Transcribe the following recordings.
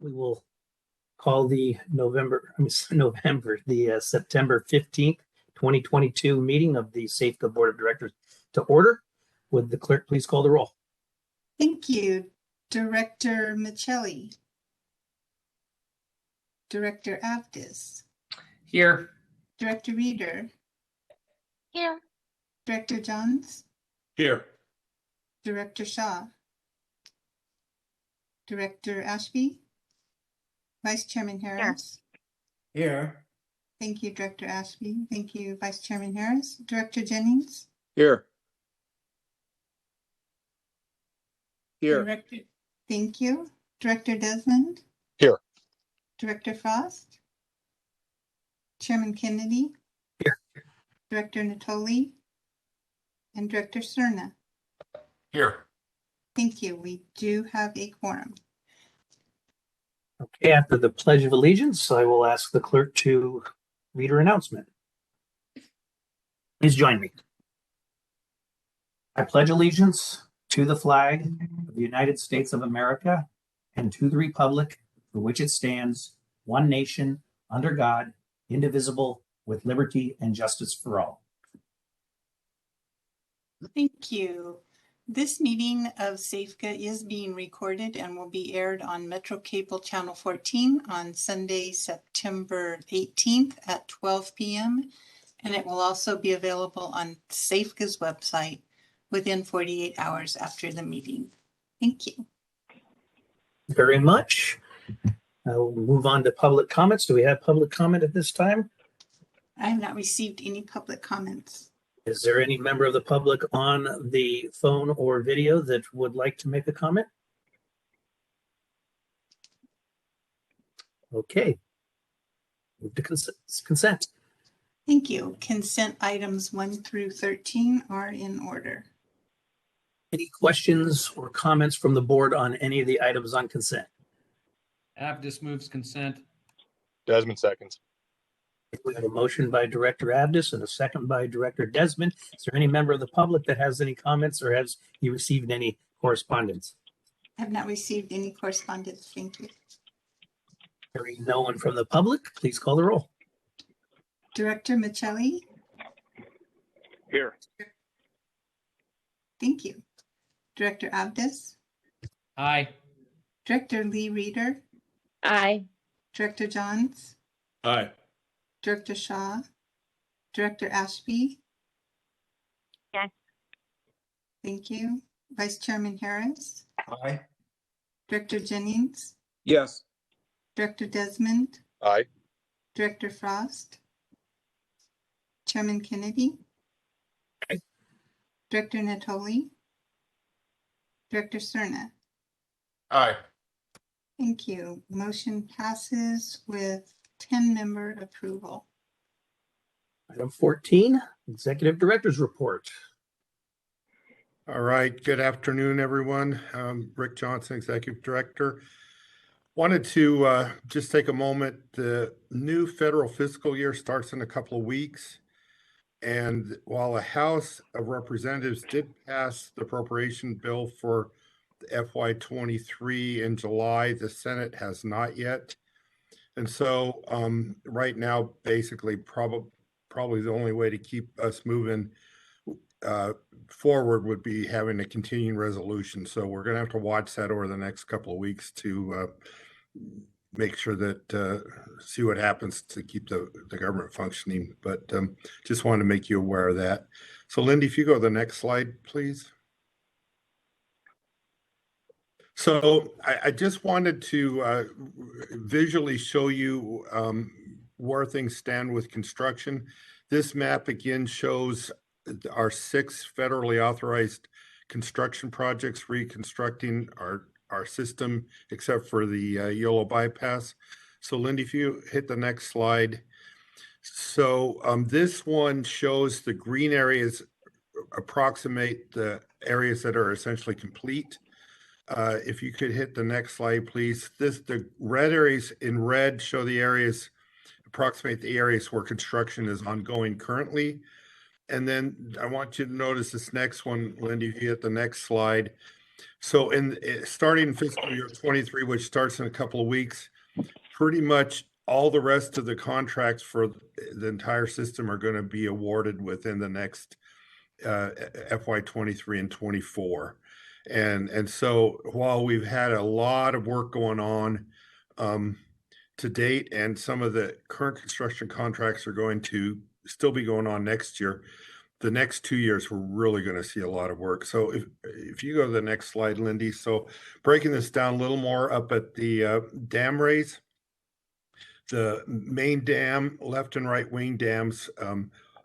that, we will call the September 15th, 2022 meeting of the SAFCA Board of Directors to order. Would the clerk please call the roll? Thank you. Director Michelli. Director Aptis. Here. Director Reeder. Here. Director Johns. Here. Director Shaw. Director Ashby. Vice Chairman Harris. Here. Thank you, Director Ashby. Thank you, Vice Chairman Harris. Director Jennings. Here. Here. Director, thank you. Director Desmond. Here. Director Frost. Chairman Kennedy. Here. Director Natoli. And Director Cerna. Here. Thank you. We do have a quorum. Okay, after the Pledge of Allegiance, I will ask the clerk to read her announcement. Please join me. I pledge allegiance to the flag of the United States of America and to the republic for which it stands, one nation, under God, indivisible, with liberty and justice for all. Thank you. This meeting of SAFCA is being recorded and will be aired on Metro Cable Channel 14 on Sunday, September 18th at 12 p.m. And it will also be available on SAFCA's website within 48 hours after the meeting. Thank you. Very much. We'll move on to public comments. Do we have public comment at this time? I have not received any public comments. Is there any member of the public on the phone or video that would like to make a comment? Okay. Move to consent. Thank you. Consent items 1 through 13 are in order. Any questions or comments from the board on any of the items on consent? Aptis moves consent. Desmond seconds. We have a motion by Director Abdus and a second by Director Desmond. Is there any member of the public that has any comments or has you received any correspondence? I have not received any correspondence. Thank you. Hearing no one from the public, please call the roll. Director Michelli. Here. Thank you. Director Abdus. Aye. Director Lee Reeder. Aye. Director Johns. Aye. Director Shaw. Director Ashby. Yes. Thank you. Vice Chairman Harris. Aye. Director Jennings. Yes. Director Desmond. Aye. Director Frost. Chairman Kennedy. Aye. Director Natoli. Director Cerna. Aye. Thank you. Motion passes with 10-member approval. Item 14, Executive Director's Report. All right. Good afternoon, everyone. Rick Johnson, Executive Director. Wanted to just take a moment. The new federal fiscal year starts in a couple of weeks. And while the House of Representatives did pass the appropriation bill for the FY23 in July, the Senate has not yet. And so right now, basically, probably the only way to keep us moving forward would be having a continuing resolution. So we're going to have to watch that over the next couple of weeks to make sure that see what happens to keep the government functioning. But just wanted to make you aware of that. So Lindy, if you go to the next slide, please. So I just wanted to visually show you where things stand with construction. This map again shows our 6 federally authorized construction projects reconstructing our system, except for the Yolo bypass. So Lindy, if you hit the next slide. So this one shows the green areas approximate the areas that are essentially complete. If you could hit the next slide, please. The red areas in red show the areas, approximate the areas where construction is ongoing currently. And then I want you to notice this next one, Lindy, if you hit the next slide. So starting fiscal year 23, which starts in a couple of weeks, pretty much all the rest of the contracts for the entire system are going to be awarded within the next FY 23 and 24. And so while we've had a lot of work going on to date, and some of the current construction contracts are going to still be going on next year, the next 2 years, we're really going to see a lot of work. So if you go to the next slide, Lindy. So breaking this down a little more, up at the dam raise, the main dam, left and right wing dams,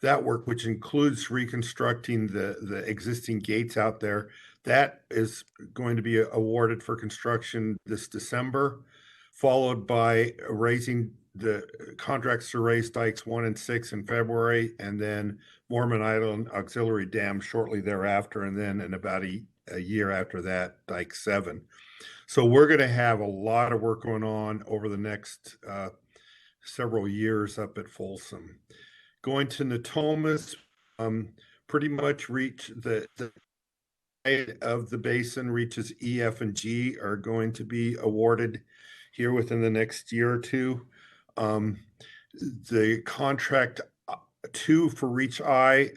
that work, which includes reconstructing the existing gates out there, that is going to be awarded for construction this December, followed by raising the contracts to raise dikes 1 and 6 in February, and then Mormon Island Auxiliary Dam shortly thereafter, and then in about a year after that, dike 7. So we're going to have a lot of work going on over the next several years up at Folsom. Going to Natomas, pretty much reach the height of the basin, reaches E, F, and G are going to be awarded here within the next year or two. The contract 2 for Reach I,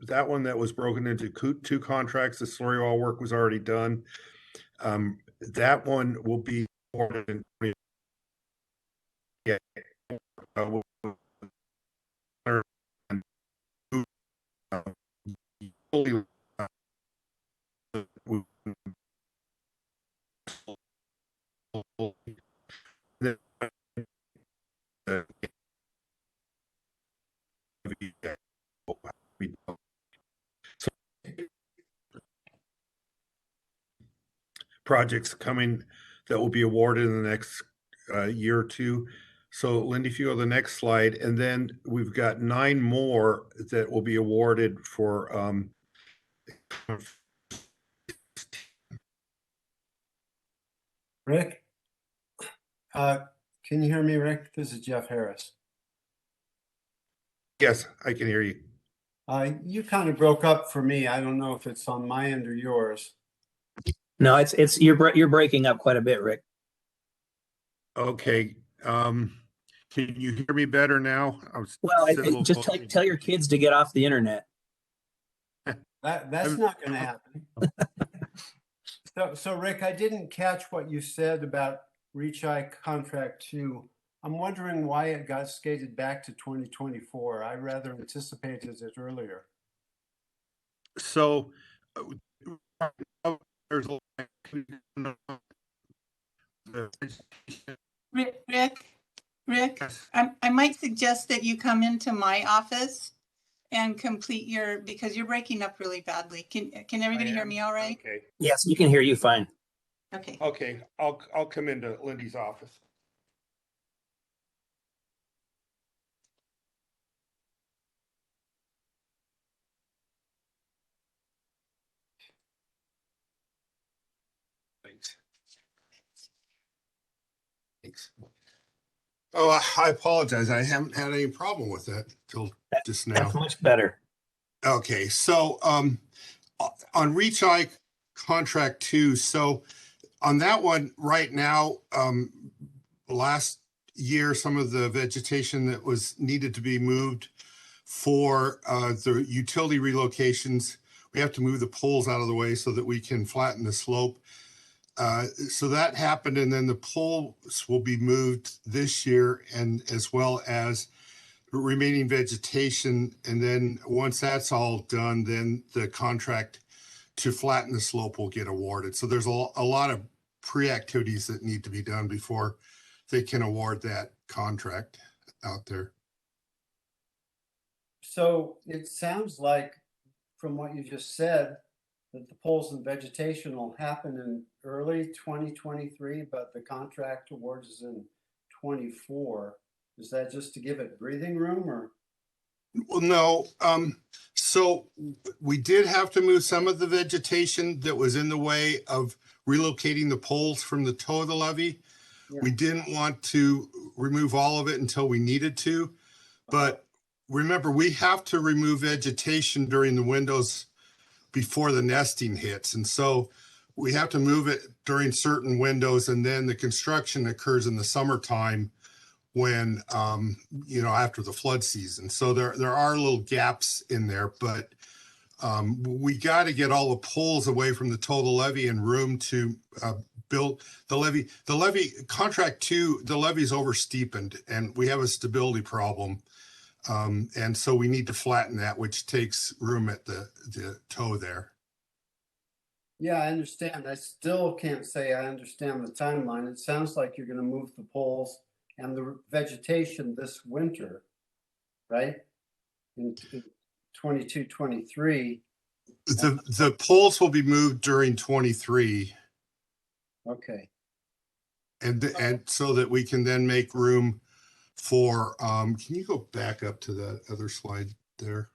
that one that was broken into 2 contracts, the slurry wall work was already done. That one will be awarded in 20. Yeah. Projects coming that will be awarded in the next year or two. So Lindy, if you go to the next slide, and then we've got 9 more that will be awarded for Rick, can you hear me, Rick? This is Jeff Harris. Yes, I can hear you. You kind of broke up for me. I don't know if it's on my end or yours. No, it's you're breaking up quite a bit, Rick. Okay. Can you hear me better now? Just tell your kids to get off the internet. That's not going to happen. So Rick, I didn't catch what you said about Reach I Contract 2. I'm wondering why it got skated back to 2024. I rather anticipated it earlier. So there's Rick, I might suggest that you come into my office and complete because you're breaking up really badly. Can everybody hear me all right? Okay. Yes, we can hear you fine. Okay. Okay, I'll come into Lindy's office. Thanks. Oh, I apologize. I haven't had any problem with that till just now. That's much better. Okay, so on Reach I Contract 2, so on that one right now, last year, some of the vegetation that was needed to be moved for the utility relocations, we have to move the poles out of the way so that we can flatten the slope. So that happened, and then the poles will be moved this year, and as well as remaining vegetation. And then once that's all done, then the contract to flatten the slope will get awarded. So there's a lot of pre-activities that need to be done before they can award that contract out there. So it sounds like, from what you just said, that the poles and vegetation will happen in early 2023, but the contract awards is in 24. Is that just to give it breathing room, or? Well, no. So we did have to move some of the vegetation that was in the way of relocating the poles from the toe of the levee. Yeah. We didn't want to remove all of it until we needed to, but remember, we have to remove vegetation during the windows before the nesting hits. And so we have to move it during certain windows, and then the construction occurs in the summertime when, after the flood season. So there are little gaps in there, but we got to get all the poles away from the total levee and room to build the levee. The levee contract 2, the levee is oversteepened, and we have a stability problem. And so we need to flatten that, which takes room at the toe there. Yeah, I understand. I still can't say I understand the timeline. It sounds like you're going to move the poles and the vegetation this winter, right? In 22, 23. The poles will be moved during 23. Okay. And so that we can then make room for, can you go back up to the other slide there?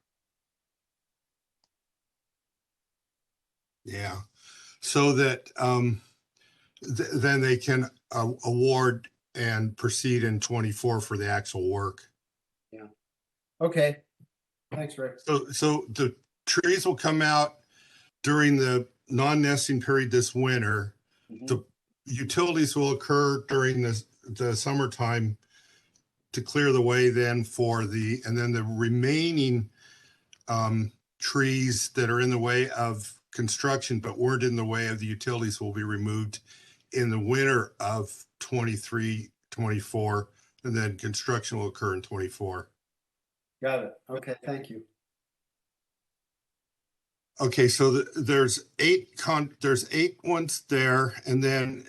Yeah. So that then they can award and proceed in 24 for the actual work. Yeah. Okay. Thanks, Rick. So the trees will come out during the non-nesting period this winter. Mhm. The utilities will occur during the summertime to clear the way then and then the remaining trees that are in the way of construction but weren't in the way of the utilities will be removed in the winter of 23, 24, and then construction will occur in 24. Got it. Okay, thank you. Okay, so there's 8 ones there, and then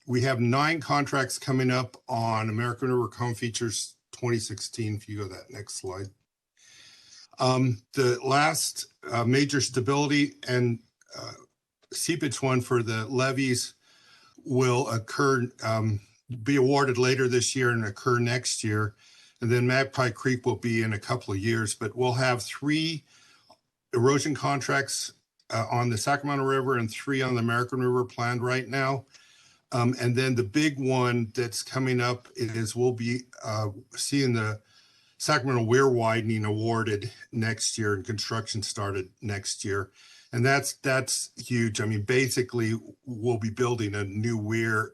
we have 9 contracts coming up on American River Com Features 2016. If you go to that next slide. The last major stability and seepage one for the levees will occur, be awarded later this year and occur next year. And then Magpie Creek will be in a couple of years, but we'll have 3 erosion contracts on the Sacramento River and 3 on the American River planned right now. And then the big one that's coming up is we'll be seeing the Sacramento Weir widening awarded next year and construction started next year. And that's huge. I mean, basically we'll be building a new weir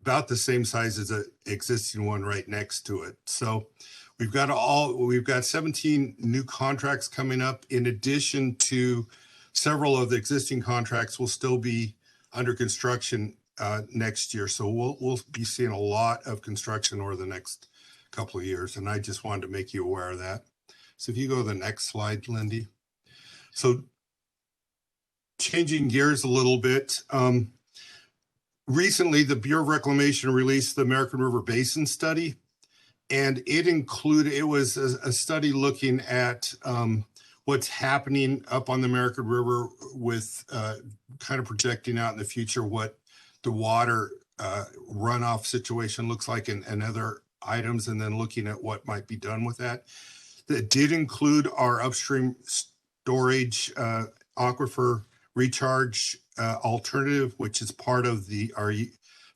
about the same size as the existing one right next to it. So we've got 17 new contracts coming up, in addition to several of the existing contracts will still be under construction next year. So we'll be seeing a lot of construction over the next couple of years. And I just wanted to make you aware of that. So if you go to the next slide, Lindy. So changing gears a little bit. Recently, the Bureau of Reclamation released the American River Basin Study, and it was a study looking at what's happening up on the American River with kind of projecting out in the future what the water runoff situation looks like and other items, and then looking at what might be done with that. That did include our upstream storage aquifer recharge alternative, which is part of our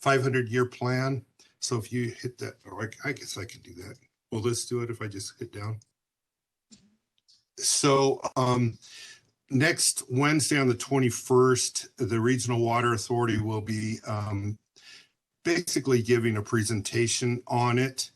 500-year plan. So if you hit that, or I guess I could do that. Well, let's do it if I just hit down. So next Wednesday on the 21st, the Regional Water Authority will be basically giving a presentation on it.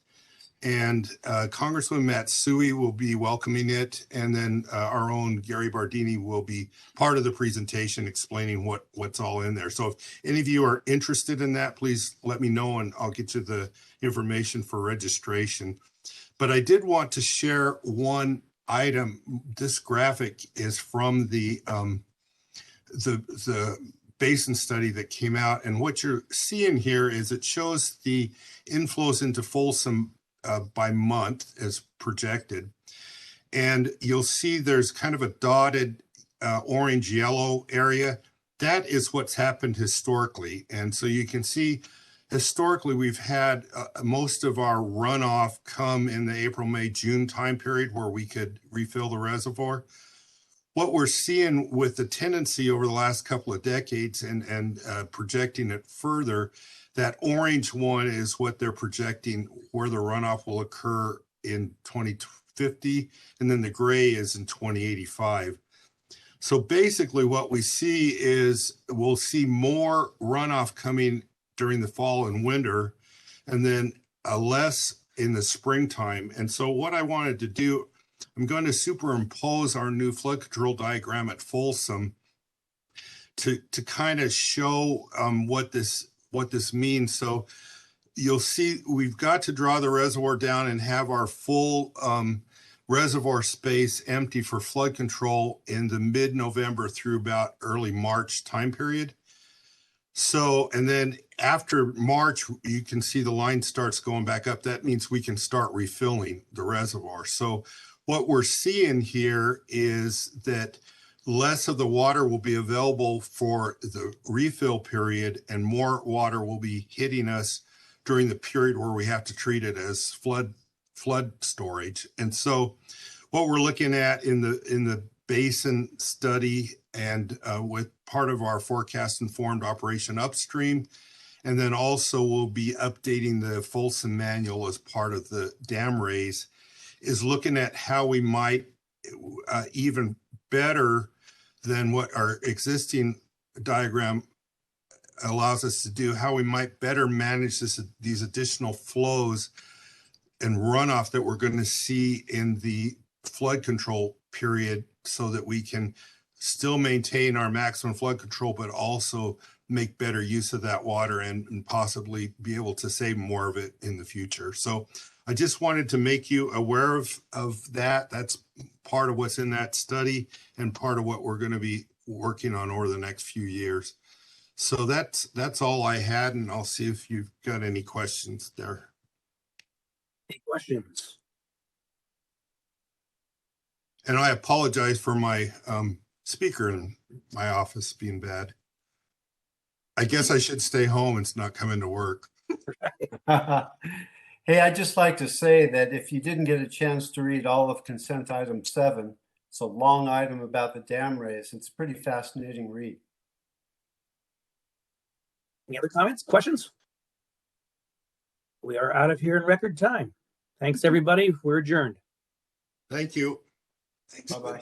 And Congressman Matsui will be welcoming it. And then our own Gary Bardini will be part of the presentation explaining what's all in there. So if any of you are interested in that, please let me know and I'll get you the information for registration. But I did want to share one item. This graphic is from the basin study that came out. And what you're seeing here is it shows the inflows into Folsom by month as projected. And you'll see there's kind of a dotted orange yellow area. That is what's happened historically. And so you can see historically we've had most of our runoff come in the April, May, June time period where we could refill the reservoir. What we're seeing with the tendency over the last couple of decades and projecting it further, that orange one is what they're projecting where the runoff will occur in 2050, and then the gray is in 2085. So basically what we see is we'll see more runoff coming during the fall and winter, and then less in the springtime. And so what I wanted to do, I'm going to superimpose our new flood control diagram at Folsom to kind of show what this means. So you'll see we've got to draw the reservoir down and have our full reservoir space empty for flood control in the mid-November through about early March time period. So, and then after March, you can see the line starts going back up. That means we can start refilling the reservoir. So what we're seeing here is that less of the water will be available for the refill period and more water will be hitting us during the period where we have to treat it as flood storage. And so what we're looking at in the basin study and with part of our forecast informed operation upstream, and then also we'll be updating the Folsom manual as part of the dam raise, is looking at how we might even better than what our existing diagram allows us to do, how we might better manage these additional flows and runoff that we're going to see in the flood control period, so that we can still maintain our maximum flood control, but also make better use of that water and possibly be able to save more of it in the future. So I just wanted to make you aware of that. That's part of what's in that study and part of what we're going to be working on over the next few years. So that's all I had, and I'll see if you've got any questions there. Any questions? And I apologize for my speaker in my office being bad. I guess I should stay home and not come into work. Hey, I'd just like to say that if you didn't get a chance to read all of consent item 7, it's a long item about the dam raise. It's a pretty fascinating read. Any other comments, questions? We are out of here in record time. Thanks, everybody. We're adjourned. Thank you. Thanks. Bye-bye.